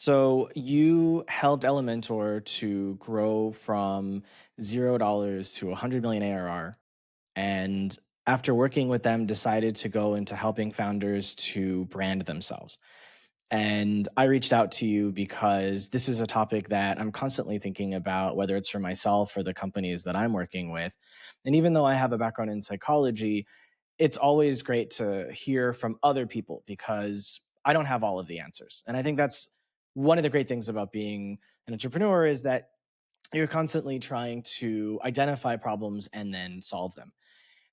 So you helped Elementor to grow from $0 to 100 million ARR. And after working with them, decided to go into helping founders to brand themselves. And I reached out to you because this is a topic that I'm constantly thinking about, whether it's for myself or the companies that I'm working with. And even though I have a background in psychology, it's always great to hear from other people because I don't have all of the answers. And I think that's one of the great things about being an entrepreneur is that you're constantly trying to identify problems and then solve them.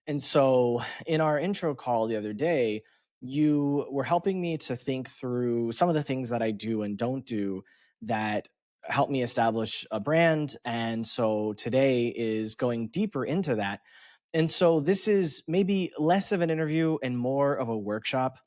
And so in our intro call the other day, you were helping me to think through some of the things that I do and don't do that help me establish a brand. And so today is going deeper into that. And so this is maybe less of an interview and more of a workshop.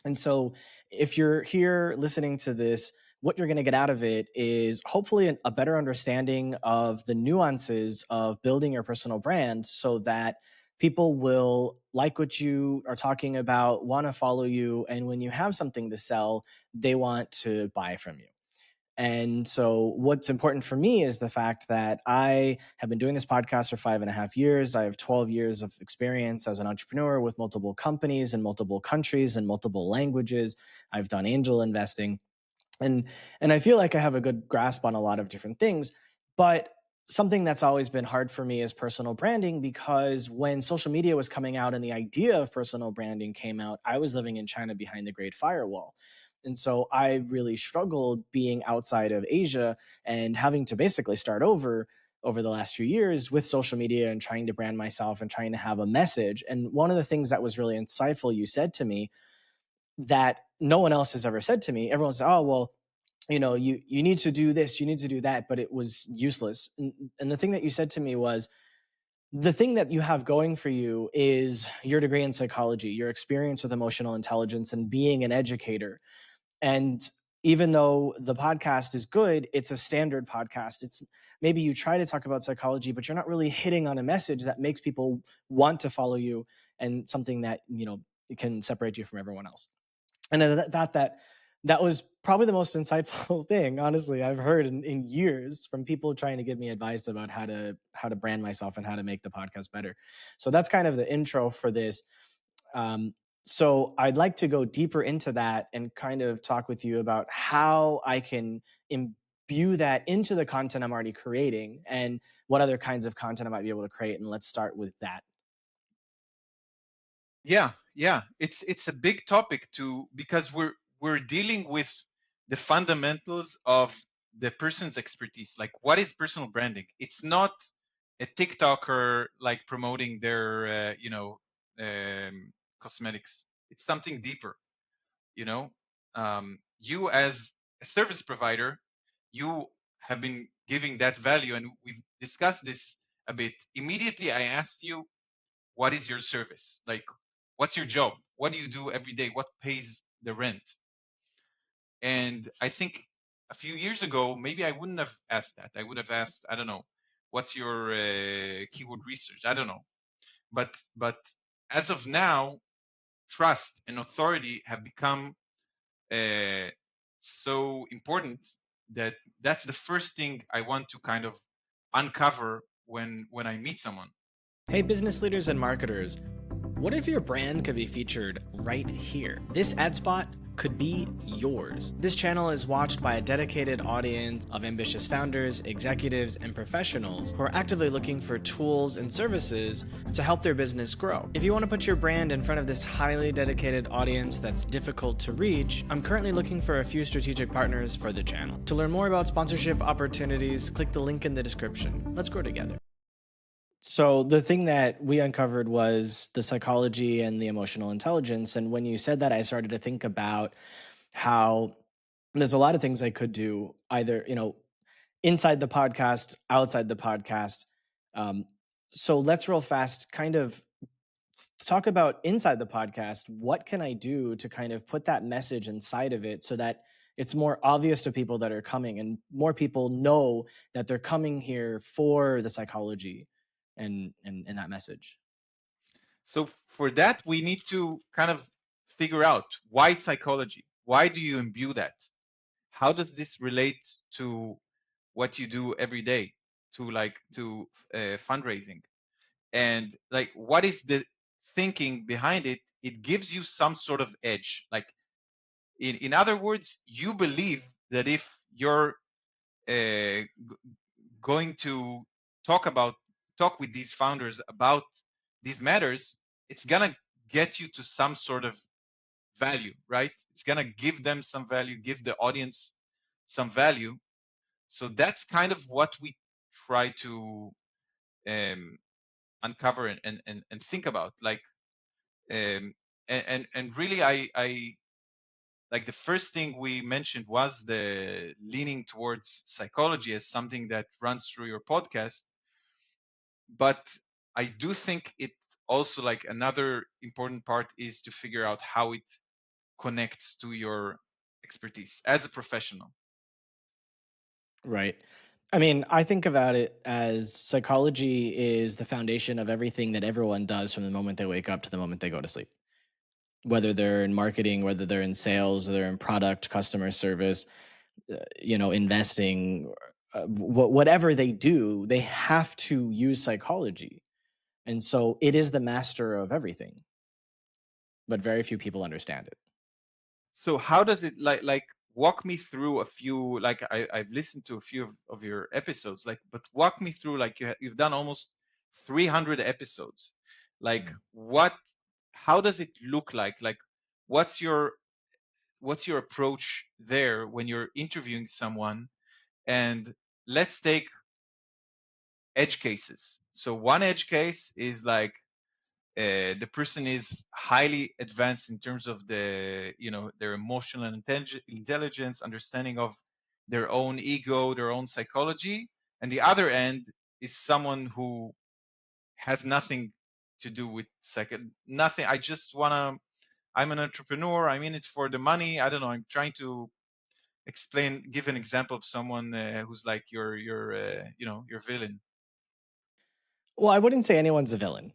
And so, if you're here listening to this, what you're going to get out of it is hopefully a better understanding of the nuances of building your personal brand so that people will like what you are talking about, want to follow you. And when you have something to sell, they want to buy from you. And so, what's important for me is the fact that I have been doing this podcast for 5.5 years. I have 12 years of experience as an entrepreneur with multiple companies in multiple countries and multiple languages. I've done angel investing, and I feel like I have a good grasp on a lot of different things. But something that's always been hard for me is personal branding because when social media was coming out and the idea of personal branding came out, I was living in China behind the Great Firewall. And so I really struggled being outside of Asia and having to basically start over the last few years with social media and trying to brand myself and trying to have a message. And one of the things that was really insightful you said to me that no one else has ever said to me, everyone said, oh, well, you need to do this, you need to do that, but it was useless. And the thing that you said to me was, the thing that you have going for you is your degree in psychology, your experience with emotional intelligence, and being an educator. And even though the podcast is good, it's a standard podcast. It's maybe you try to talk about psychology, but you're not really hitting on a message that makes people want to follow you and something that, can separate you from everyone else. And I thought that was probably the most insightful thing, honestly, I've heard in years from people trying to give me advice about how to brand myself and how to make the podcast better. So that's kind of the intro for this. So I'd like to go deeper into that and kind of talk with you about how I can imbue that into the content I'm already creating and what other kinds of content I might be able to create. And let's start with that. Yeah. It's a big topic too because we're dealing with the fundamentals of the person's expertise. Like, what is personal branding? It's not a TikToker like promoting their cosmetics. It's something deeper. You know, you as a service provider, you have been giving that value, and we've discussed this a bit. Immediately, I asked you, what is your service? Like, what's your job? What do you do every day? What pays the rent? And I think a few years ago, maybe I wouldn't have asked that. I would have asked, I don't know, what's your keyword research? I don't know. But as of now, trust and authority have become uh, so important that that's the first thing I want to kind of uncover when I meet someone. Hey, business leaders and marketers. What if your brand could be featured right here? This ad spot could be yours. This channel is watched by a dedicated audience of ambitious founders, executives, and professionals who are actively looking for tools and services to help their business grow. If you want to put your brand in front of this highly dedicated audience that's difficult to reach, I'm currently looking for a few strategic partners for the channel. To learn more about sponsorship opportunities, click the link in the description. Let's grow together. So the thing that we uncovered was the psychology and the emotional intelligence. And when you said that, I started to think about how there's a lot of things I could do either, inside the podcast, outside the podcast. Um, so let's real fast kind of talk about inside the podcast. What can I do to kind of put that message inside of it so that it's more obvious to people that are coming and more people know that they're coming here for the psychology and that message. So for that, we need to kind of figure out why psychology. Why do you imbue that? how does this relate to what you do every day, to fundraising, and like what is the thinking behind it? It gives you some sort of edge. Like in other words, you believe that if you're going to talk with these founders about these matters, it's gonna get you to some sort of value, right? It's gonna give them some value, give the audience some value. So that's kind of what we try to um, uncover and think about. Like and really, I like the first thing we mentioned was the leaning towards psychology as something that runs through your podcast. But I do think it also, like, another important part is to figure out how it connects to your expertise as a professional. Right. I mean, I think about it as psychology is the foundation of everything that everyone does from the moment they wake up to the moment they go to sleep. Whether they're in marketing, whether they're in sales, they're in product, customer service, investing, whatever they do, they have to use psychology. And so it is the master of everything, but very few people understand it. So how does it, like walk me through a few, like I've listened to a few of your episodes, like, but walk me through, like, you've done almost 300 episodes. Like, Mm. what, how does it look like what's your what's your approach there when you're interviewing someone? And let's take edge cases. So one edge case is like the person is highly advanced in terms of their emotional and intelligence, understanding of their own ego, their own psychology. And the other end is someone who has nothing to do with nothing. I'm an entrepreneur, I'm in it for the money. I don't know, I'm trying to give an example of someone who's like your villain. Well, I wouldn't say anyone's a villain,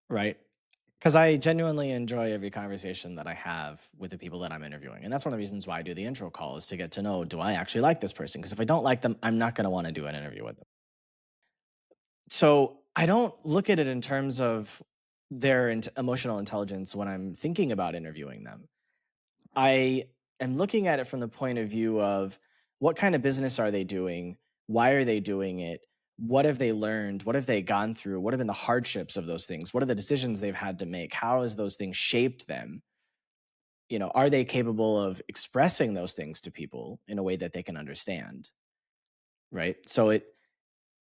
right? Because I genuinely enjoy every conversation that I have with the people that I'm interviewing. And that's one of the reasons why I do the intro call, is to get to know, do I actually like this person? Because if I don't like them, I'm not going to want to do an interview with them. So I don't look at it in terms of their emotional intelligence when I'm thinking about interviewing them. I am looking at it from the point of view of, what kind of business are they doing? Why are they doing it? What have they learned? What have they gone through? What have been the hardships of those things? What are the decisions they've had to make? How has those things shaped them? Are they capable of expressing those things to people in a way that they can understand? Right. So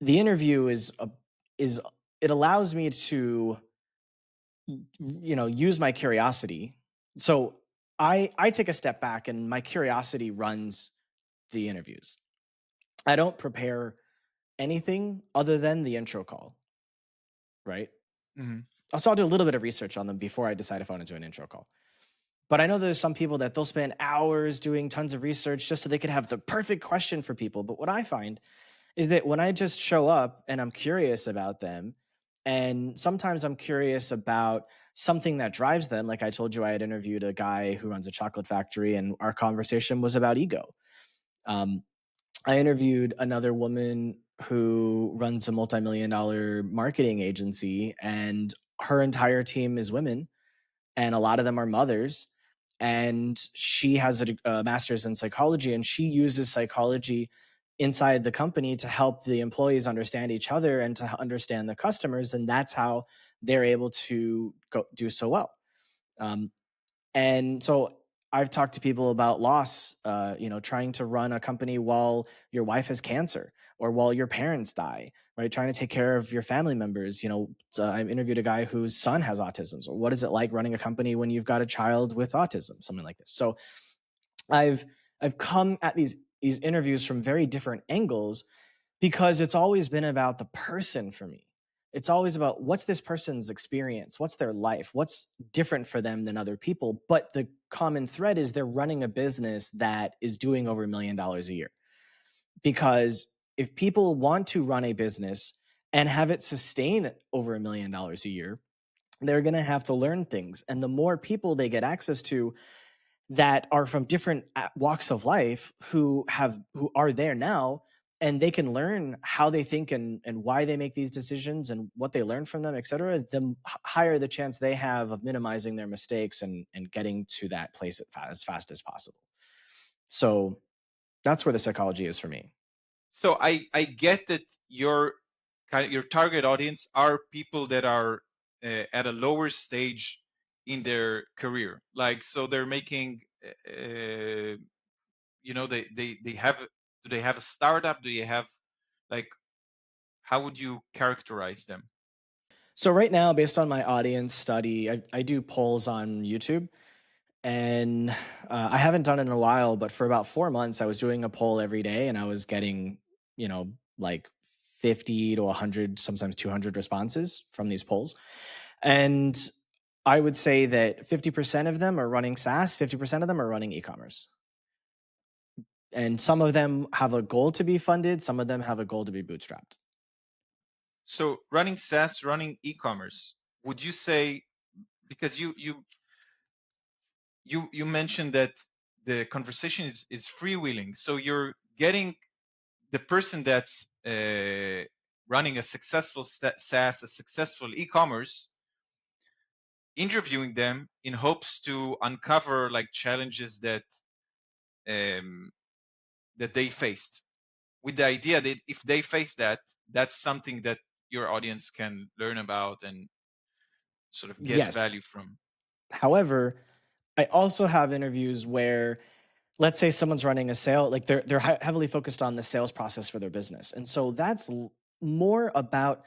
the interview is it allows me to use my curiosity. So I take a step back, and my curiosity runs the interviews. I don't prepare anything other than the intro call, right? Mm-hmm. So I'll do a little bit of research on them before I decide if I want to do an intro call. But I know there's some people that they'll spend hours doing tons of research just so they could have the perfect question for people. But what I find is that when I just show up and I'm curious about them, and sometimes I'm curious about something that drives them. Like I told you, I had interviewed a guy who runs a chocolate factory, and our conversation was about ego. Um, I interviewed another woman who runs a multi-million-dollar marketing agency, and her entire team is women, and a lot of them are mothers. And she has a master's in psychology, and she uses psychology inside the company to help the employees understand each other and to understand the customers. And that's how they're able to do so well. Um, and so I've talked to people about loss, trying to run a company while your wife has cancer or while your parents die, right? Trying to take care of your family members. So I interviewed a guy whose son has autism. So what is it like running a company when you've got a child with autism, something like this? So I've I've come at these interviews from very different angles, because it's always been about the person for me. It's always about, what's this person's experience? What's their life? What's different for them than other people? But the common thread is they're running a business that is doing over $1 million a year. Because if people want to run a business and have it sustain over $1 million a year, they're going to have to learn things. And the more people they get access to, that are from different walks of life who are there now, and they can learn how they think and why they make these decisions and what they learn from them, et cetera, the higher the chance they have of minimizing their mistakes and getting to that place as fast as possible. So that's where the psychology is for me. So I get that your target audience are people that are at a lower stage in their career. Like, so they're making, they have, do they have a startup? Do you have, like, how would you characterize them? So right now, based on my audience study, I do polls on YouTube. And I haven't done it in a while, but for about 4 months, I was doing a poll every day and I was getting, like 50 to 100, sometimes 200 responses from these polls. And I would say that 50% of them are running SaaS, 50% of them are running e commerce. And some of them have a goal to be funded, some of them have a goal to be bootstrapped. So running SaaS, running e-commerce, would you say, because you mentioned that the conversation is freewheeling, so you're getting the person that's running a successful SaaS, a successful e-commerce, interviewing them in hopes to uncover like challenges um, that they faced, with the idea that if they face that, that's something that your audience can learn about and sort of get Yes. value from. However, I also have interviews where, let's say someone's running a sale, like they're heavily focused on the sales process for their business. And so that's more about,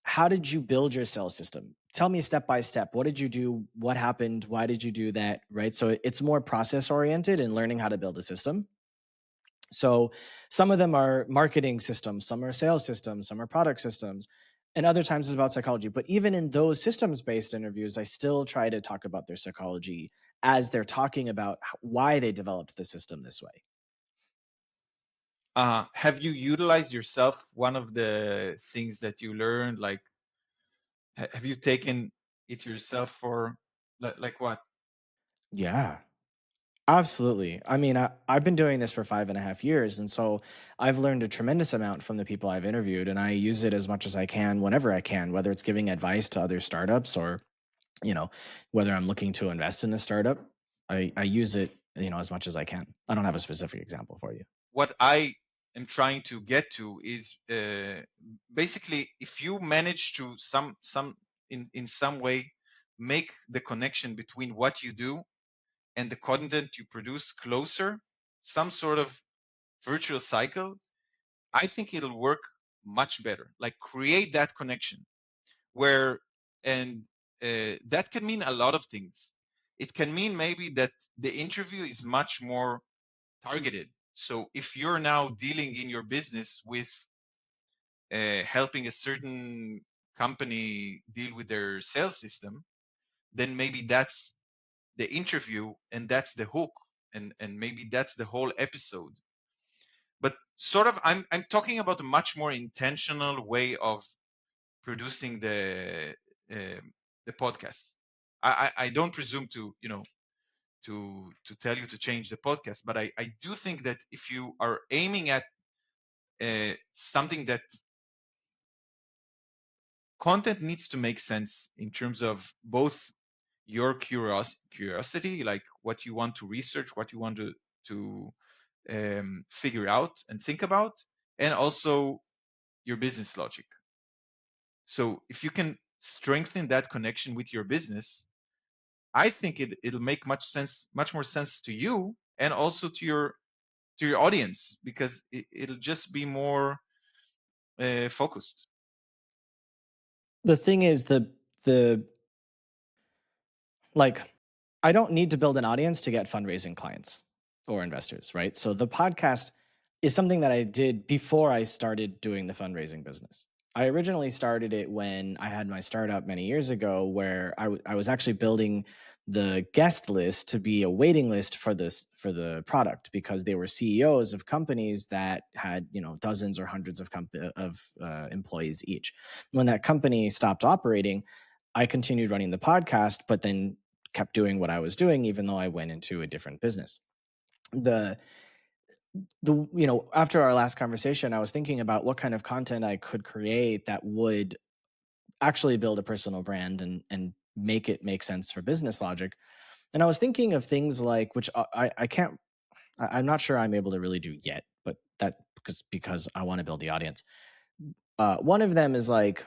how did you build your sales system? Tell me step by step. What did you do? What happened? Why did you do that? Right? So it's more process oriented and learning how to build a system. So some of them are marketing systems, some are sales systems, some are product systems, and other times it's about psychology. But even in those systems based interviews, I still try to talk about their psychology as they're talking about why they developed the system this way. Have you utilized yourself one of the things that you learned? Like, have you taken it yourself for, like what? Yeah. Absolutely. I mean, I've been doing this for 5.5 years. And so I've learned a tremendous amount from the people I've interviewed. And I use it as much as I can whenever I can, whether it's giving advice to other startups or, you know, whether I'm looking to invest in a startup. I use it, as much as I can. I don't have a specific example for you. What I am trying to get to is basically, if you manage to some in some way make the connection between what you do and the content you produce closer, some sort of virtual cycle, I think it'll work much better. Like, create that connection where, and that can mean a lot of things. It can mean maybe that the interview is much more targeted. So if you're now dealing in your business with helping a certain company deal with their sales system, then maybe that's the interview and that's the hook, and maybe that's the whole episode. But sort of, I'm talking about a much more intentional way of producing the podcast. I don't presume to, to tell you to change the podcast, but I do think that if you are aiming at something, that content needs to make sense in terms of both your curiosity, like what you want to research, what you want to figure out and think about, and also your business logic. So if you can strengthen that connection with your business, I think it'll make much more sense to you, and also to your audience, because it'll just be more focused. The thing is, the like, I don't need to build an audience to get fundraising clients or investors, right? So the podcast is something that I did before I started doing the fundraising business. I originally started it when I had my startup many years ago, where I was actually building the guest list to be a waiting list for the product, because they were CEOs of companies that had, dozens or hundreds of employees each. When that company stopped operating, I continued running the podcast, but then kept doing what I was doing, even though I went into a different business. The after our last conversation, I was thinking about what kind of content I could create that would actually build a personal brand and make it make sense for business logic. And I was thinking of things like, which I can't, I'm not sure I'm able to really do yet, but that because I want to build the audience. One of them is like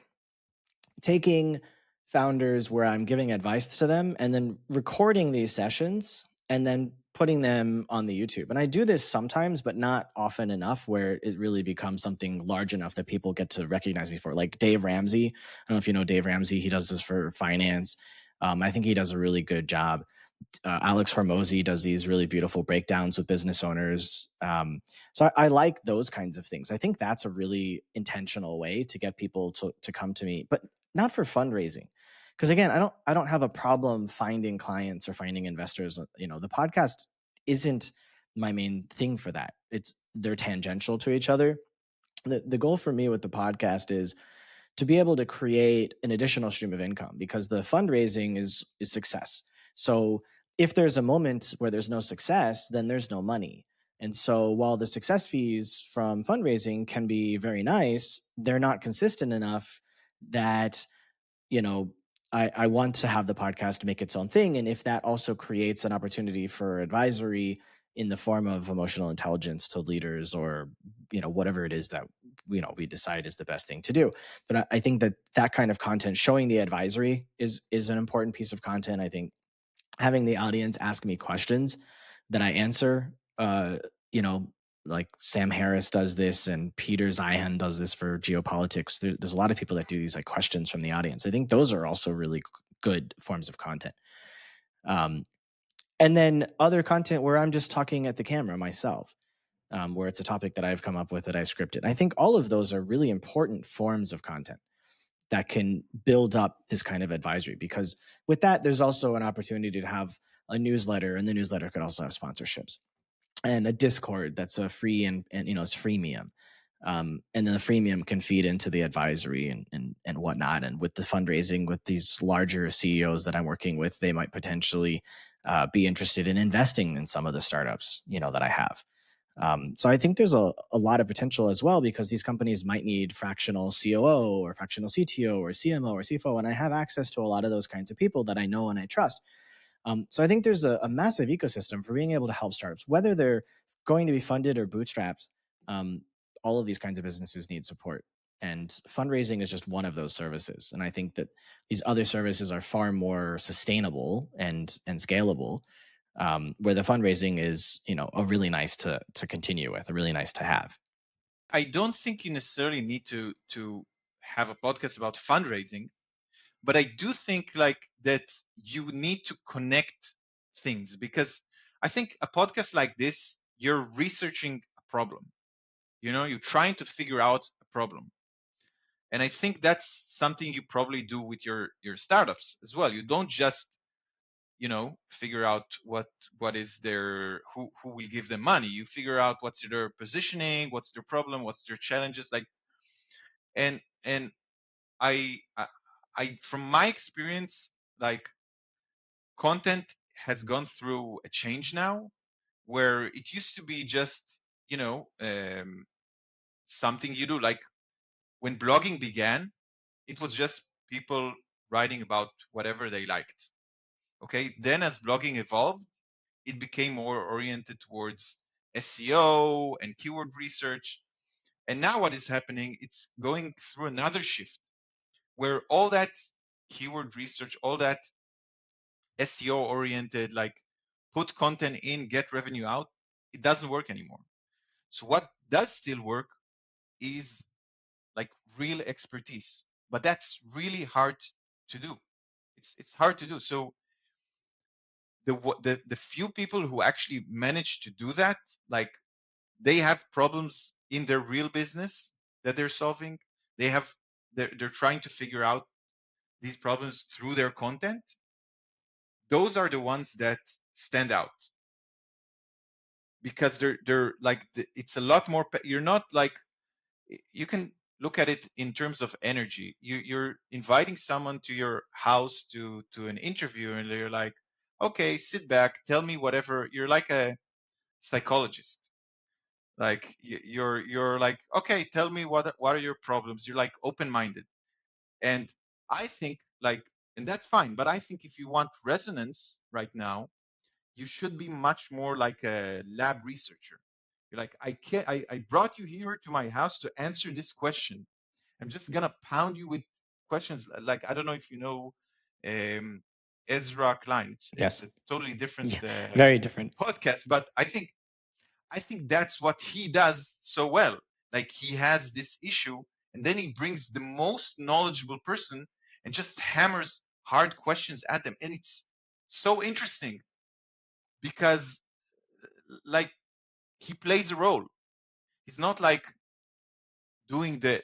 taking founders where I'm giving advice to them and then recording these sessions and then putting them on the YouTube. And I do this sometimes, but not often enough where it really becomes something large enough that people get to recognize me for. Like Dave Ramsey. I don't know if you know Dave Ramsey. He does this for finance. I think he does a really good job. Alex Hormozi does these really beautiful breakdowns with business owners. So I like those kinds of things. I think that's a really intentional way to get people to come to me, but not for fundraising. Because again, I don't have a problem finding clients or finding investors. The podcast isn't my main thing for that. They're tangential to each other. The goal for me with the podcast is to be able to create an additional stream of income, because the fundraising is success. So if there's a moment where there's no success, then there's no money. And so while the success fees from fundraising can be very nice, they're not consistent enough that, I want to have the podcast make its own thing. And if that also creates an opportunity for advisory in the form of emotional intelligence to leaders, or, whatever it is that, we decide is the best thing to do. But I think that kind of content, showing the advisory, is an important piece of content. I think having the audience ask me questions that I answer, like Sam Harris does this and Peter Zeihan does this for geopolitics. There's a lot of people that do these like questions from the audience. I think those are also really good forms of content. And then other content where I'm just talking at the camera myself, where it's a topic that I've come up with that I've scripted. I think all of those are really important forms of content that can build up this kind of advisory, because with that, there's also an opportunity to have a newsletter, and the newsletter could also have sponsorships, and a Discord that's a free and it's freemium. And then the freemium can feed into the advisory and whatnot. And with the fundraising, with these larger CEOs that I'm working with, they might potentially be interested in investing in some of the startups, that I have. So I think there's a lot of potential as well, because these companies might need fractional COO or fractional CTO or CMO or CFO. And I have access to a lot of those kinds of people that I know and I trust. So I think there's a massive ecosystem for being able to help startups, whether they're going to be funded or bootstrapped. All of these kinds of businesses need support, and fundraising is just one of those services. And I think that these other services are far more sustainable and scalable, where the fundraising is, a really nice to continue with, a really nice to have. I don't think you necessarily need to have a podcast about fundraising, but I do think like that you need to connect things, because I think a podcast like this, you're researching a problem. You're trying to figure out a problem. And I think that's something you probably do with your startups as well. You don't just, figure out what is their who will give them money. You figure out what's their positioning, what's their problem, what's their challenges, like. And I from my experience, like, content has gone through a change now, where it used to be just something you do. Like when blogging began, it was just people writing about whatever they liked. Okay, then as blogging evolved, it became more oriented towards SEO and keyword research. And now what is happening, it's going through another shift where all that keyword research, all that SEO oriented, like put content in, get revenue out, it doesn't work anymore. So what does still work is like real expertise, but that's really hard to do. It's hard to do. So the few people who actually manage to do that, like, they have problems in their real business that they're solving. They're trying to figure out these problems through their content. Those are the ones that stand out, because they're like, it's a lot more. You're not like, you can look at it in terms of energy. You're inviting someone to your house to an interview, and they're like, okay, sit back, tell me whatever. You're like a psychologist. Like you're like, okay, tell me what are your problems. You're like open-minded. And I think like, and that's fine, but I think if you want resonance right now, you should be much more like a lab researcher. You're like, I brought you here to my house to answer this question. I'm just gonna pound you with questions. Like, I don't know if you know um, Ezra Klein. It's Yes. a totally different Yeah. Very different. podcast, but I think that's what he does so well. Like, he has this issue, and then he brings the most knowledgeable person and just hammers hard questions at them, and it's so interesting because like he plays a role. He's not like doing the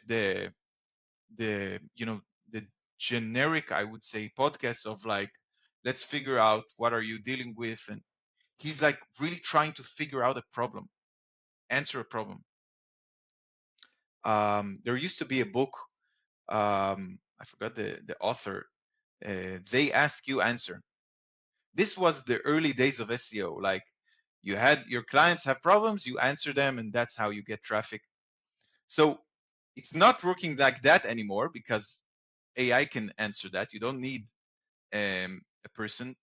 the generic, I would say, podcast of like, let's figure out what are you dealing with, and he's like really trying to figure out a problem, answer a problem. There used to be a book, I forgot the author. They ask you answer. This was the early days of SEO. Like, you had your clients have problems, you answer them, and that's how you get traffic. So it's not working like that anymore because AI can answer that. You don't need a person,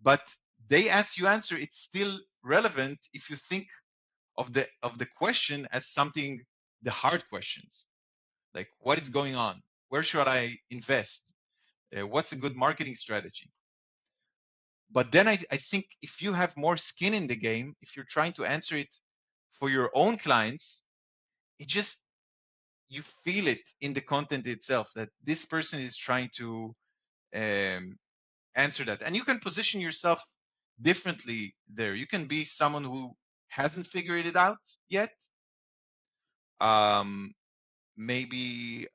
but they ask you answer. It's still relevant if you think of the question as something, the hard questions, like what is going on, where should I invest, what's a good marketing strategy. But then I think if you have more skin in the game, if you're trying to answer it for your own clients, it just, you feel it in the content itself that this person is trying to um, answer that. And you can position yourself differently there. You can be someone who hasn't figured it out yet. Um, Maybe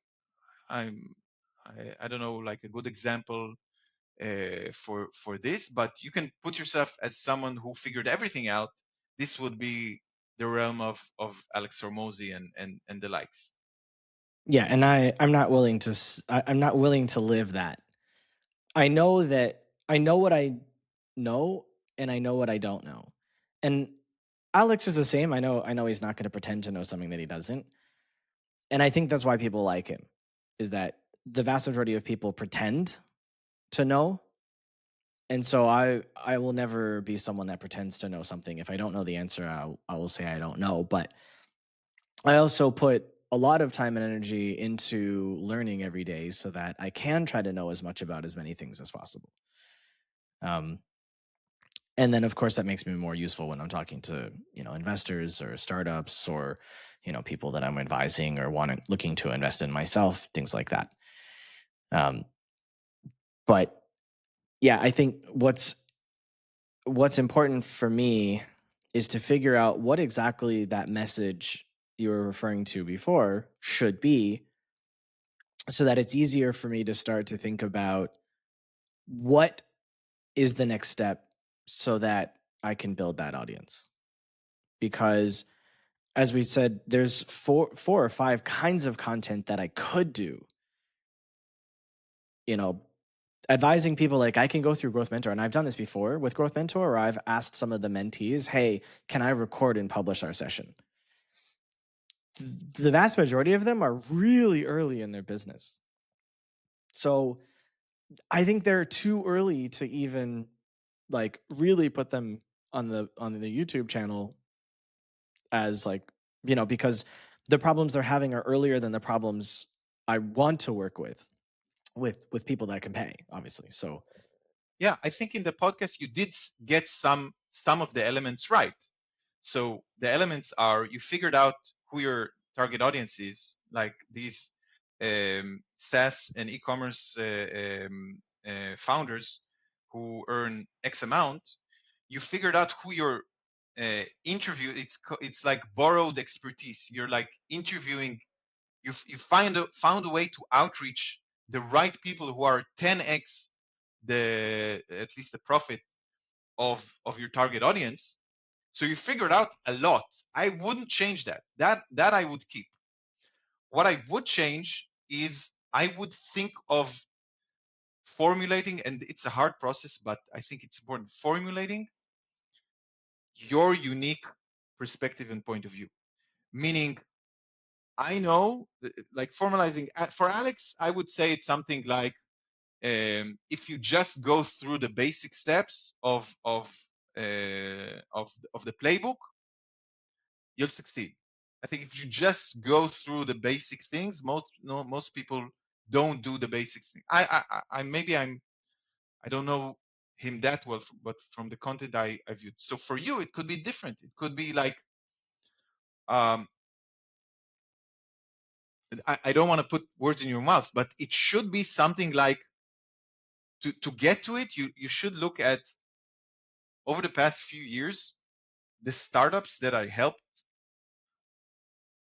I'm, I don't know, like a good example for this, but you can put yourself as someone who figured everything out. This would be the realm of Alex Hormozi and the likes. Yeah, and I'm not willing to I'm not willing to live that. I know that I know what I know and I know what I don't know. And Alex is the same. I know he's not going to pretend to know something that he doesn't. And I think that's why people like him, is that the vast majority of people pretend to know. And so I will never be someone that pretends to know something. If I don't know the answer, I will say I don't know. But I also put a lot of time and energy into learning every day so that I can try to know as much about as many things as possible. Um, and then of course that makes me more useful when I'm talking to investors or startups or people that I'm advising or looking to invest in myself, things like that. Um, but yeah, I think what's important for me is to figure out what exactly that message you were referring to before should be, so that it's easier for me to start to think about what is the next step so that I can build that audience. Because as we said, there's four or five kinds of content that I could do. You know, advising people, like I can go through Growth Mentor, and I've done this before with Growth Mentor, or I've asked some of the mentees, hey, can I record and publish our session? The vast majority of them are really early in their business. So I think they're too early to even like really put them on the YouTube channel as like, because the problems they're having are earlier than the problems I want to work with people that can pay, obviously. So Yeah, I think in the podcast you did get some of the elements right. So the elements are, you figured out who your target audience is, like these SaaS and e-commerce founders who earn X amount. You figured out who your interview. It's like borrowed expertise. You're like interviewing. You found a way to outreach the right people who are 10x the, at least the profit of your target audience. So you figured out a lot. I wouldn't change that. That I would keep. What I would change is I would think of formulating, and it's a hard process, but I think it's important, formulating your unique perspective and point of view. Meaning, I know, like formalizing for Alex, I would say it's something like, if you just go through the basic steps of the playbook, you'll succeed. I think if you just go through the basic things, most people don't do the basic thing. I don't know him that well, but from the content I viewed. So for you, it could be different. It could be like, um, I don't want to put words in your mouth, but it should be something like, to get to it, you should look at, over the past few years, the startups that I helped.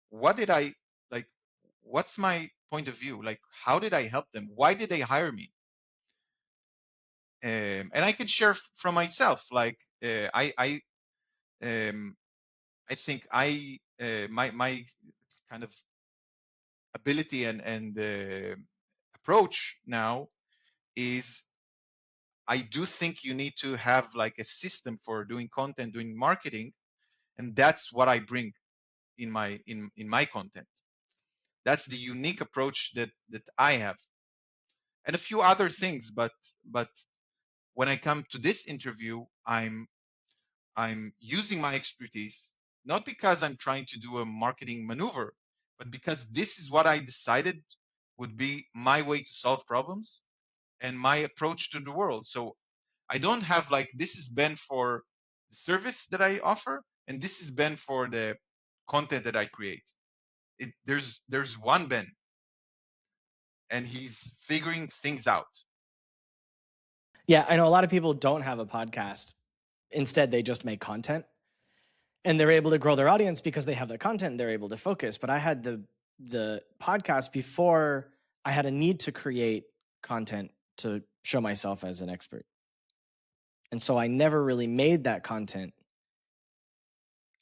What did I like? What's my point of view? Like, how did I help them? Why did they hire me? And I can share from myself. Like, um, I think my kind of ability and approach now is, I do think you need to have like a system for doing content, doing marketing, and that's what I bring in my content. That's the unique approach that I have, and a few other things. But when I come to this interview, I'm using my expertise, not because I'm trying to do a marketing maneuver, but because this is what I decided would be my way to solve problems and my approach to the world. So I don't have like, this is Ben for the service that I offer, and this is Ben for the content that I create. There's one Ben, and he's figuring things out. Yeah, I know a lot of people don't have a podcast. Instead, they just make content, and they're able to grow their audience because they have the content and they're able to focus. But I had the podcast before I had a need to create content to show myself as an expert. And so I never really made that content.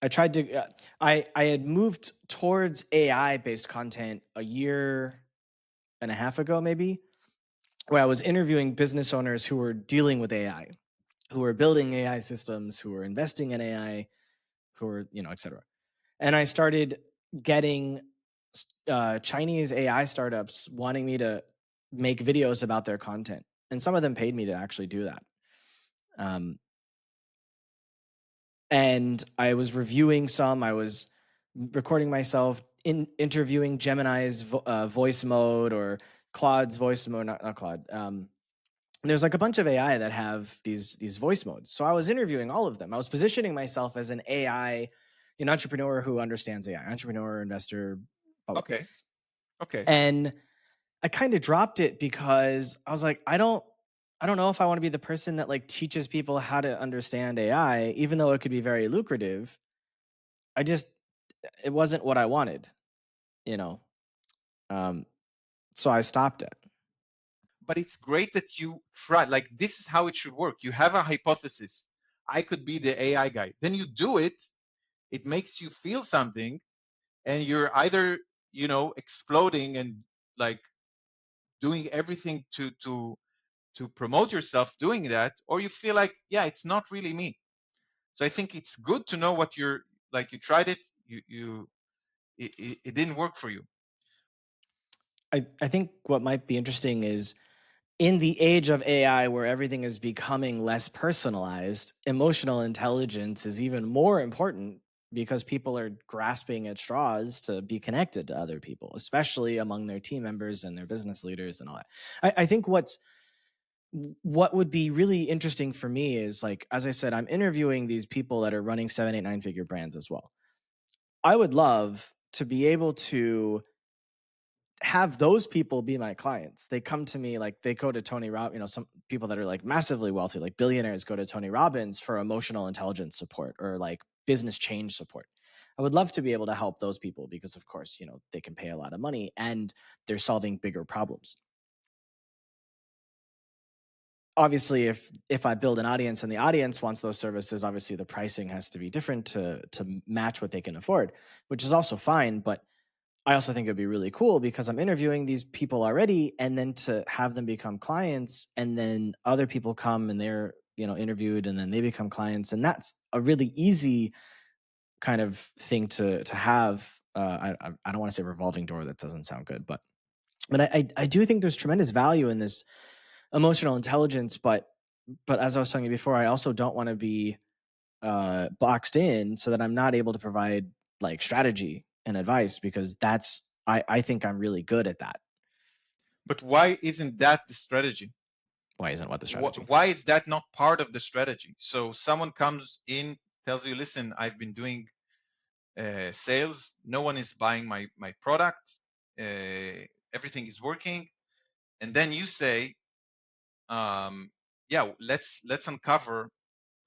I tried to I had moved towards AI based content a year and a half ago, maybe, where I was interviewing business owners who were dealing with AI, who were building AI systems, who were investing in AI, who were, et cetera. And I started getting Chinese AI startups wanting me to make videos about their content. And some of them paid me to actually do that. And I was reviewing some. I was recording myself interviewing Gemini's voice mode, or Claude's voice mode, not Claude. There's like a bunch of AI that have these voice modes. So I was interviewing all of them. I was positioning myself as an entrepreneur who understands AI, entrepreneur, investor. Blah, blah. Okay. And I kind of dropped it because I was like, I don't know if I want to be the person that like teaches people how to understand AI, even though it could be very lucrative. It wasn't what I wanted, you know. So I stopped it. But it's great that you try. Like, this is how it should work. You have a hypothesis. I could be the AI guy. Then you do it. It makes you feel something, and you're either, exploding and like doing everything to promote yourself doing that, or you feel like, yeah, it's not really me. So I think it's good to know what you're like. You tried it. It didn't work for you. I think what might be interesting is, in the age of AI where everything is becoming less personalized, emotional intelligence is even more important because people are grasping at straws to be connected to other people, especially among their team members and their business leaders and all that. I think what would be really interesting for me is, like, as I said, I'm interviewing these people that are running 7, 8, 9-figure brands as well. I would love to be able to have those people be my clients. They come to me, like, they go to Tony Robbins, some people that are like massively wealthy, like billionaires, go to Tony Robbins for emotional intelligence support or like business change support. I would love to be able to help those people because, of course, they can pay a lot of money and they're solving bigger problems. Obviously, if I build an audience and the audience wants those services, obviously the pricing has to be different to match what they can afford, which is also fine. But I also think it'd be really cool because I'm interviewing these people already, and then to have them become clients, and then other people come and they're, interviewed, and then they become clients, and that's a really easy kind of thing to have. I don't want to say revolving door. That doesn't sound good, but I do think there's tremendous value in this emotional intelligence. But as I was telling you before, I also don't want to be boxed in so that I'm not able to provide like strategy and advice, because I think I'm really good at that. But why isn't that the strategy? Why isn't what the strategy? Why is that not part of the strategy? So someone comes in, tells you, listen, I've been doing sales. No one is buying my product. Everything is working. And then you say, yeah, let's uncover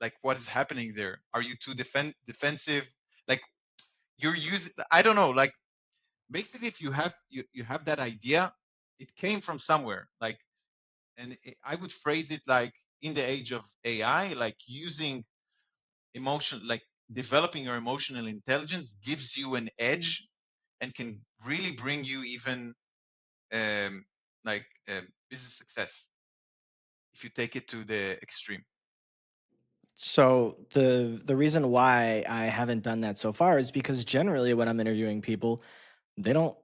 like what is happening there. Are you too defensive? Like you're using, I don't know, like basically if you have that idea, it came from somewhere. Like, and I would phrase it like in the age of AI, like using emotion, like developing your emotional intelligence gives you an edge and can really bring you even um, like business success if you take it to the extreme. So the reason why I haven't done that so far is because generally when I'm interviewing people, they don't.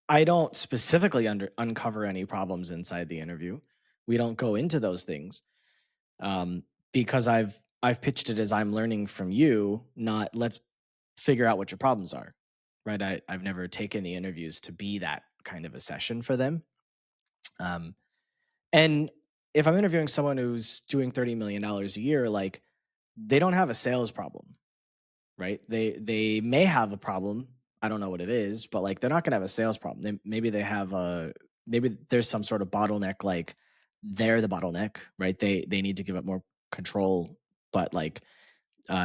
I don't specifically uncover any problems inside the interview. We don't go into those things, um, because I've pitched it as I'm learning from you, not let's figure out what your problems are. Right? I've never taken the interviews to be that kind of a session for them. Um, and if I'm interviewing someone who's doing $30 million a year, like they don't have a sales problem, right? They may have a problem. I don't know what it is, but like they're not gonna have a sales problem. Maybe they have a maybe there's some sort of bottleneck, like they're the bottleneck, right? They need to give up more control, but like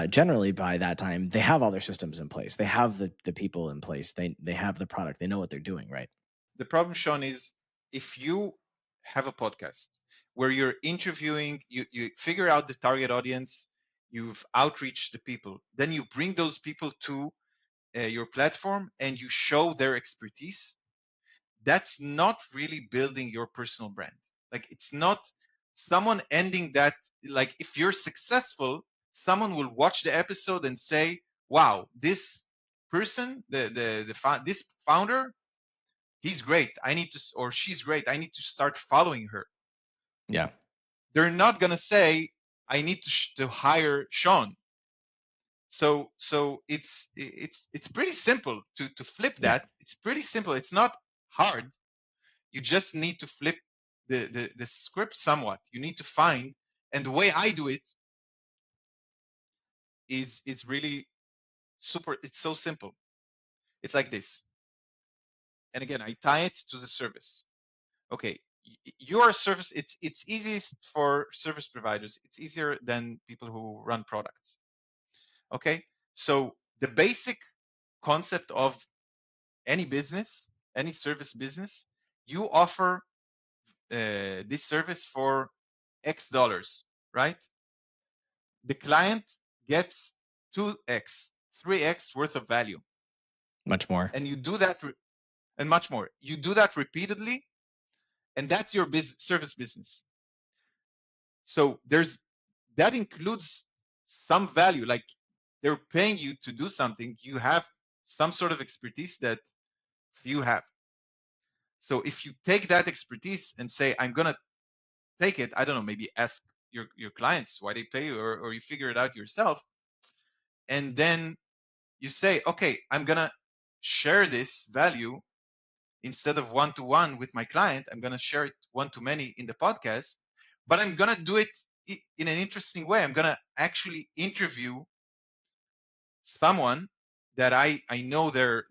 generally by that time they have all their systems in place. They have the people in place. They have the product. They know what they're doing, right? The problem, Sean, is if you have a podcast where you're interviewing, you figure out the target audience, you've outreached the people, then you bring those people to your platform and you show their expertise. That's not really building your personal brand. Like it's not someone ending that. Like if you're successful, someone will watch the episode and say, "Wow, this person, this founder, he's great. I need to, or she's great. I need to start following her." Yeah. They're not gonna say, "I need to hire Sean." So it's pretty simple to flip Yeah. that. It's pretty simple. It's not hard. You just need to flip the script somewhat. You need to find, and the way I do it is really super. It's so simple. It's like this. And again, I tie it to the service. Okay, your service. It's easiest for service providers. It's easier than people who run products. Okay, so the basic concept of any business, any service business, you offer this service for X dollars, right? The client gets 2x, 3x worth of value. Much more. And you do that, and much more. You do that repeatedly, and that's your service business. So that includes some value, like they're paying you to do something. You have some sort of expertise that few have. So if you take that expertise and say, I'm going to take it, I don't know, maybe ask your clients why they pay you, or you figure it out yourself. And then you say, okay, I'm going to share this value instead of one to one with my client. I'm going to share it one to many in the podcast, but I'm going to do it in an interesting way. I'm going to actually interview someone that I know they're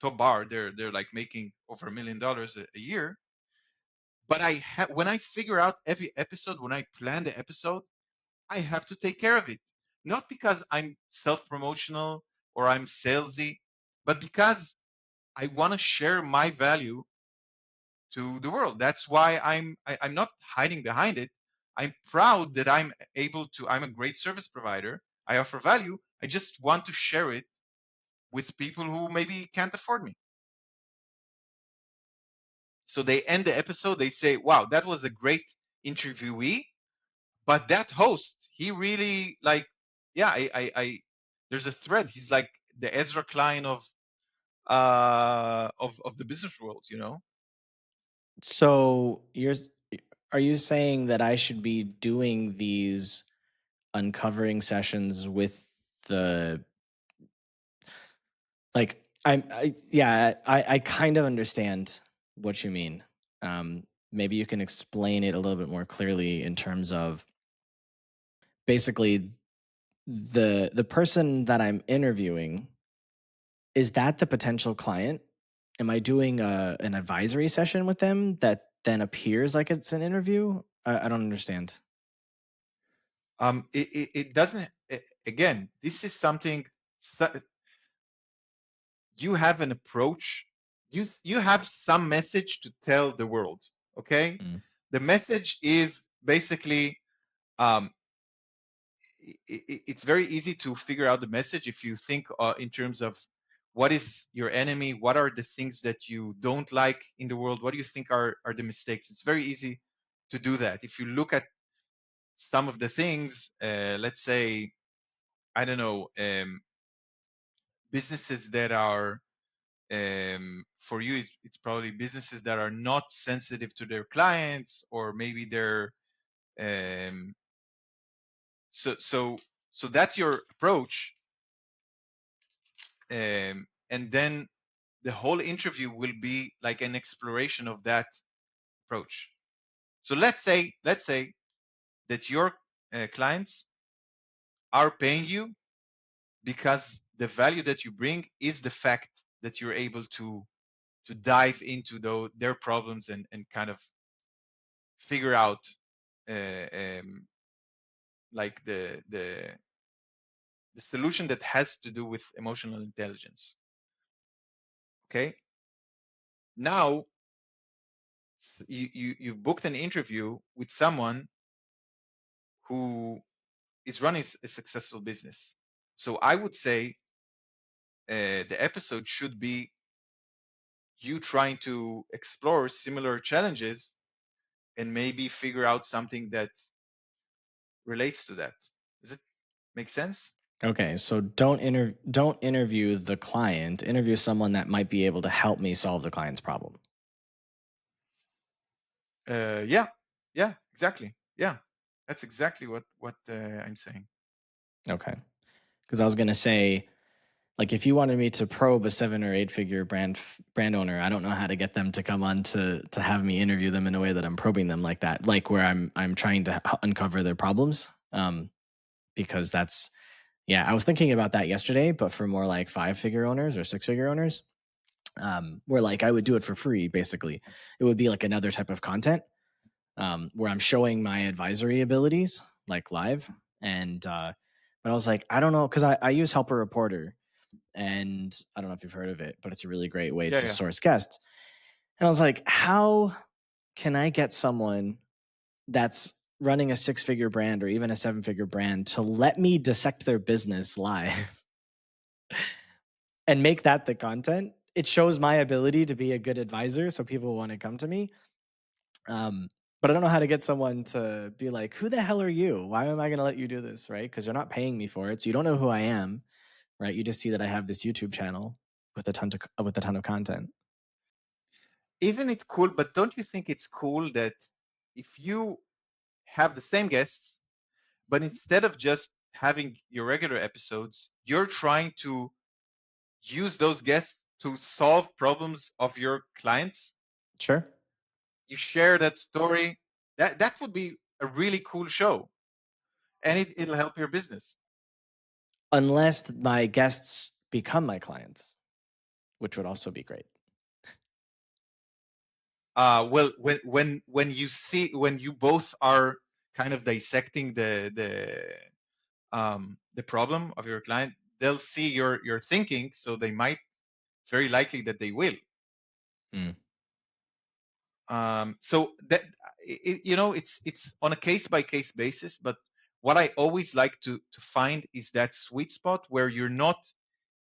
top bar. They're like making over $1 million a year. But when I figure out every episode, when I plan the episode, I have to take care of it. Not because I'm self promotional or I'm salesy, but because I want to share my value to the world. That's why I'm not hiding behind it. I'm proud that I'm a great service provider. I offer value. I just want to share it with people who maybe can't afford me. So they end the episode, they say, wow, that was a great interviewee, but that host, he really like, yeah, there's a thread. He's like the Ezra Klein of the business world, you know? So are you saying that I should be doing these uncovering sessions with the like I kind of understand what you mean. Maybe you can explain it a little bit more clearly in terms of basically the person that I'm interviewing, is that the potential client? Am I doing an advisory session with them that then appears like it's an interview? I don't understand. It doesn't, again, this is something, you have an approach, you have some message to tell the world, okay? Mm. The message is basically, um, it's very easy to figure out the message if you think in terms of what is your enemy, what are the things that you don't like in the world, what do you think are the mistakes. It's very easy to do that. If you look at some of the things, let's say, I don't know, businesses that are, for you, it's probably businesses that are not sensitive to their clients, or maybe they're, um, so so so that's your approach, and then the whole interview will be like an exploration of that approach. So let's say that your clients are paying you because the value that you bring is the fact that you're able to dive into their problems, and kind of figure out, uh, um, like the solution that has to do with emotional intelligence. Okay, now you've booked an interview with someone who is running a successful business. So I would say the episode should be you trying to explore similar challenges and maybe figure out something that relates to that. Does it make sense? Okay, so don't interview the client. Interview someone that might be able to help me solve the client's problem. Yeah, yeah, exactly. Yeah, that's exactly what I'm saying. Okay, because I was gonna say, like, if you wanted me to probe a 7 or 8 figure brand owner, I don't know how to get them to come on to have me interview them in a way that I'm probing them like that, like where I'm trying to uncover their problems. Because that's, yeah, I was thinking about that yesterday, but for more like 5 figure owners or 6 figure owners, where like I would do it for free. Basically, it would be like another type of content, where I'm showing my advisory abilities like live. And but I was like, I don't know, because I use Helper Reporter, and I don't know if you've heard of it, but it's a really great way Yeah, to yeah. source guests. And I was like, how can I get someone that's running a 6 figure brand or even a 7 figure brand to let me dissect their business live and make that the content? It shows my ability to be a good advisor, so people want to come to me. Um, but I don't know how to get someone to be like, "Who the hell are you? Why am I going to let you do this?" Right? Because you're not paying me for it, so you don't know who I am, right? You just see that I have this YouTube channel with a ton of content. Isn't it cool? But don't you think it's cool that if you have the same guests, but instead of just having your regular episodes, you're trying to use those guests to solve problems of your clients? Sure. You share that story. That would be a really cool show, and it'll help your business. Unless my guests become my clients, which would also be great. Well, when you both are kind of dissecting the problem of your client, they'll see your thinking, so they might. It's very likely that they will. Mm. So that, it's on a case by case basis. But what I always like to find is that sweet spot where you're not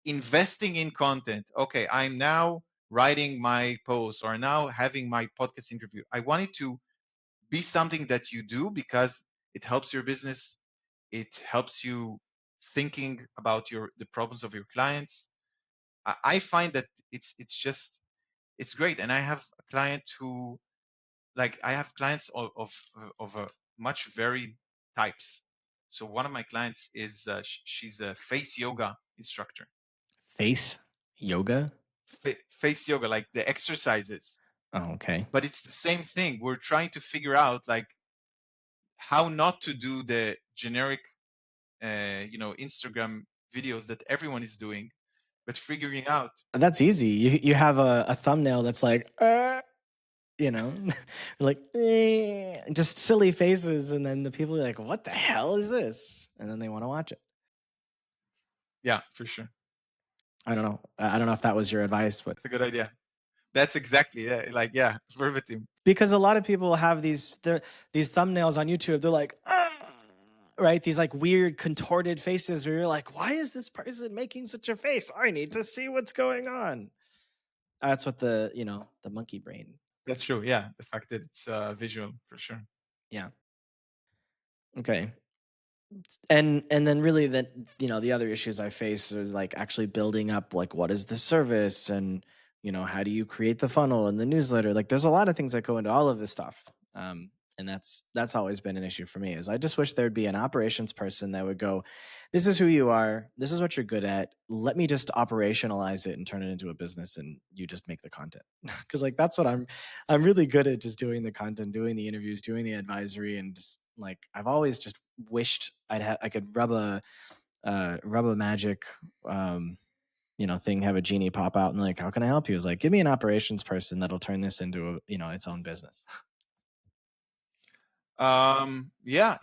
investing in content. Okay, I'm now writing my post or now having my podcast interview. I want it to be something that you do because it helps your business. It helps you thinking about the problems of your clients. I find that it's just it's great. And I have a client who like I have clients of a much varied types. So one of my clients is she's a face yoga instructor. Face yoga. Face yoga, like the exercises, Oh, okay. but it's the same thing. We're trying to figure out like how not to do the generic, Instagram videos that everyone is doing, but figuring out. That's easy. You have a thumbnail that's like, you know, like just silly faces, and then the people are like, "What the hell is this?" And then they want to watch it. Yeah, for sure. I don't know. I don't know if that was your advice, but That's a good idea. That's exactly like, yeah, verbatim. because a lot of people have these thumbnails on YouTube, they're like, right, these like weird contorted faces where you're like, why is this person making such a face? I need to see what's going on. That's what the monkey brain. That's true. Yeah, the fact that it's visual for sure. Yeah. Okay. And then really that the other issues I face is like actually building up like what is the service, and how do you create the funnel and the newsletter. Like there's a lot of things that go into all of this stuff. And that's always been an issue for me. Is I just wish there'd be an operations person that would go, this is who you are, this is what you're good at, let me just operationalize it and turn it into a business, and you just make the content. Because like that's what I'm really good at, just doing the content, doing the interviews, doing the advisory, and just like I've always just wished I could rub a magic thing, have a genie pop out and like, how can I help you? It's like, give me an operations person that'll turn this into its own business. Yeah.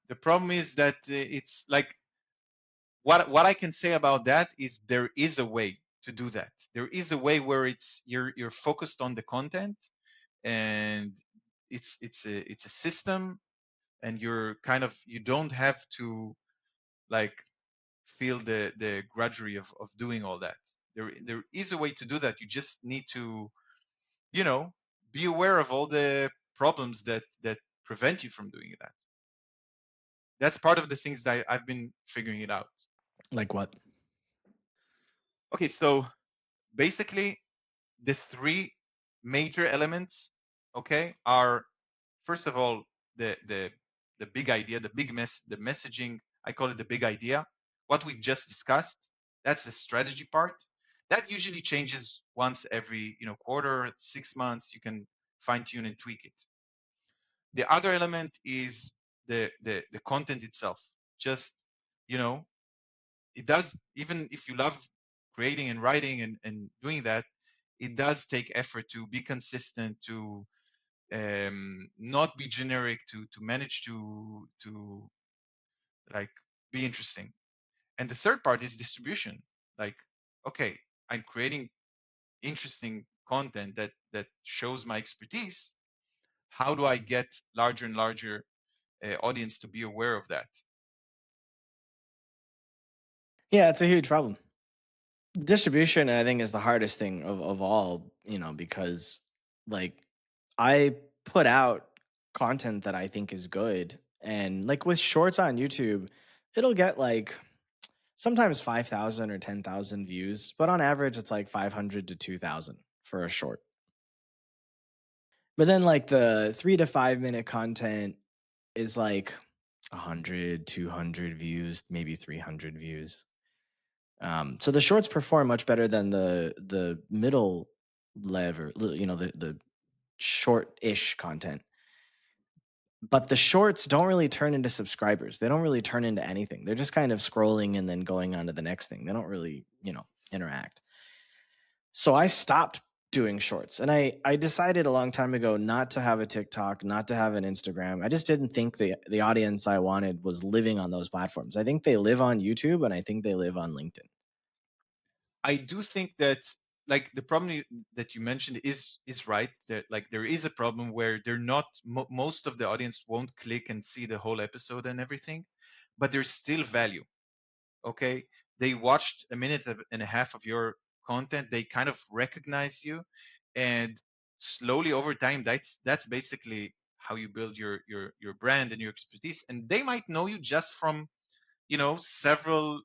The problem is that it's like what I can say about that is there is a way to do that. There is a way where you're focused on the content, and it's a system, and you don't have to like feel the grudgery of doing all that. There is a way to do that. You just need to, you know, be aware of all the problems that prevent you from doing that. That's part of the things that I've been figuring it out. Like what? Okay, so basically the three major elements, okay, are first of all the big idea, the messaging. I call it the big idea. What we've just discussed, that's the strategy part. That usually changes once every quarter, 6 months. You can fine tune and tweak it. The other element is the content itself. Just you know, it does, even if you love creating and writing and doing that, it does take effort to be consistent, to not be generic, to manage to like be interesting. And the third part is distribution. Like, okay, I'm creating interesting content that shows my expertise. How do I get larger and larger audience to be aware of that? Yeah, it's a huge problem. Distribution, I think, is the hardest thing of all, because like I put out content that I think is good. And like with shorts on YouTube, it'll get like sometimes 5,000 or 10,000 views, but on average, it's like 500 to 2,000 for a short. But then like the 3 to 5 minute content is like 100, 200 views, maybe 300 views. So the shorts perform much better than the middle level, the short-ish content. But the shorts don't really turn into subscribers. They don't really turn into anything. They're just kind of scrolling and then going on to the next thing. They don't really, interact. So I stopped doing shorts. And I decided a long time ago not to have a TikTok, not to have an Instagram. I just didn't think the audience I wanted was living on those platforms. I think they live on YouTube, and I think they live on LinkedIn. I do think that like the problem that you mentioned is right. That like there is a problem where they're not most of the audience won't click and see the whole episode and everything, but there's still value. Okay, they watched a minute and a half of your content, they kind of recognize you, and slowly over time, that's basically how you build your brand and your expertise. And they might know you just from several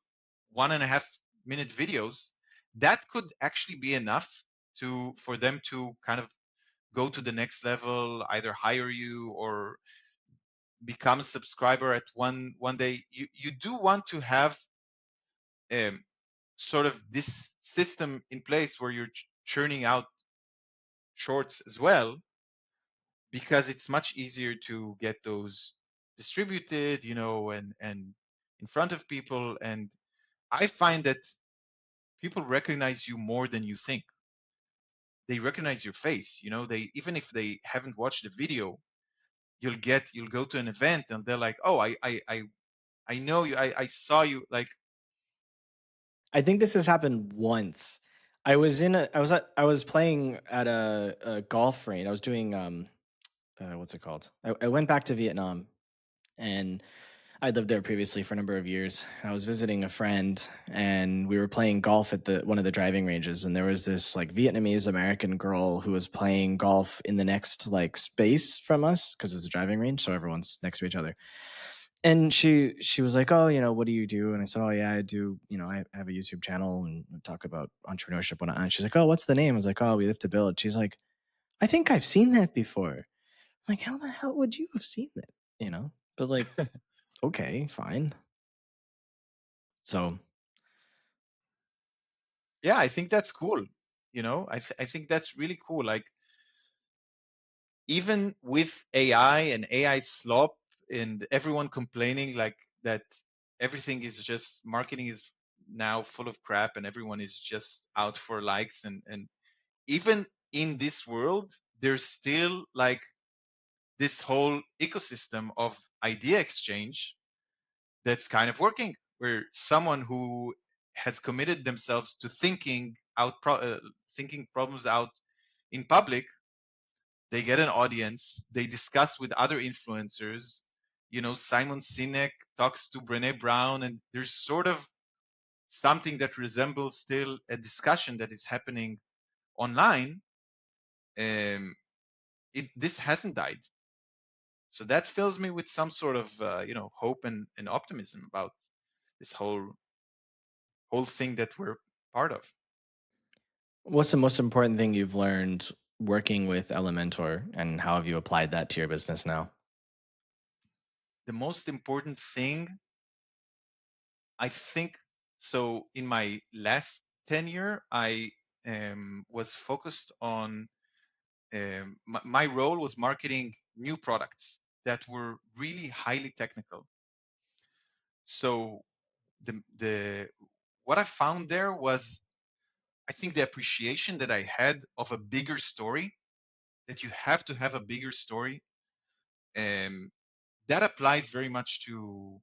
1.5 minute videos. That could actually be enough to for them to kind of go to the next level, either hire you or become a subscriber at one day. You do want to have um, sort of this system in place where you're churning out shorts as well, because it's much easier to get those distributed, and in front of people. And I find that people recognize you more than you think. They recognize your face. They, even if they haven't watched the video, you'll go to an event and they're like, oh, I know you. I saw you. Like, I think this has happened once. I was playing at a golf range. I was doing what's it called? I went back to Vietnam, and I lived there previously for a number of years. I was visiting a friend, and we were playing golf at the one of the driving ranges, and there was this like Vietnamese American girl who was playing golf in the next like space from us, because it's a driving range, so everyone's next to each other. And she was like, "Oh, what do you do?" And I said, "Oh, yeah, I do. I have a YouTube channel and talk about entrepreneurship and whatnot." And she's like, "Oh, what's the name?" I was like, "Oh, We Live to Build." She's like, "I think I've seen that before." I'm like, "How the hell would you have seen it?" But like, okay, fine. So yeah, I think that's cool. I think that's really cool. Like, even with AI and AI slop and everyone complaining like that, everything is just marketing is now full of crap and everyone is just out for likes, and even in this world, there's still like this whole ecosystem of idea exchange that's kind of working, where someone who has committed themselves to thinking problems out in public, they get an audience, they discuss with other influencers. Simon Sinek talks to Brene Brown, and there's sort of something that resembles still a discussion that is happening online. um, this hasn't died. So that fills me with some sort of hope and optimism about this whole thing that we're part of. what's the most important thing you've learned working with Elementor, and how have you applied that to your business now? The most important thing, I think, so in my last tenure, I was focused on my role was marketing new products that were really highly technical. So the what I found there was, I think, the appreciation that I had of a bigger story, that you have to have a bigger story. Um, that applies very much to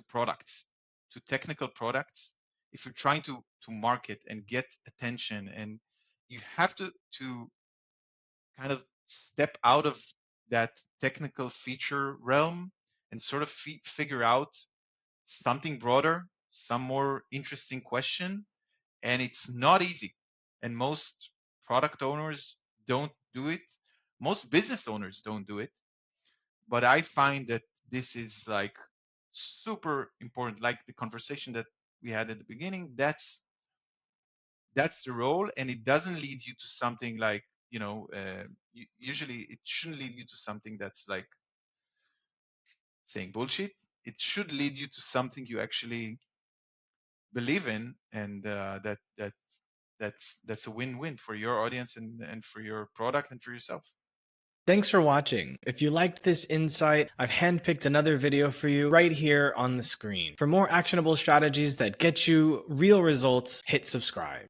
products, to technical products. If you're trying to market and get attention, and you have to kind of step out of that technical feature realm and sort of figure out something broader, some more interesting question. And it's not easy. And most product owners don't do it. Most business owners don't do it. But I find that this is like super important. Like the conversation that we had at the beginning, that's the role, and it doesn't lead you to something like, usually it shouldn't lead you to something that's like saying bullshit. It should lead you to something you actually believe in, and that's a win-win for your audience, and for your product and for yourself. Thanks for watching. If you liked this insight, I've handpicked another video for you right here on the screen. For more actionable strategies that get you real results, hit subscribe.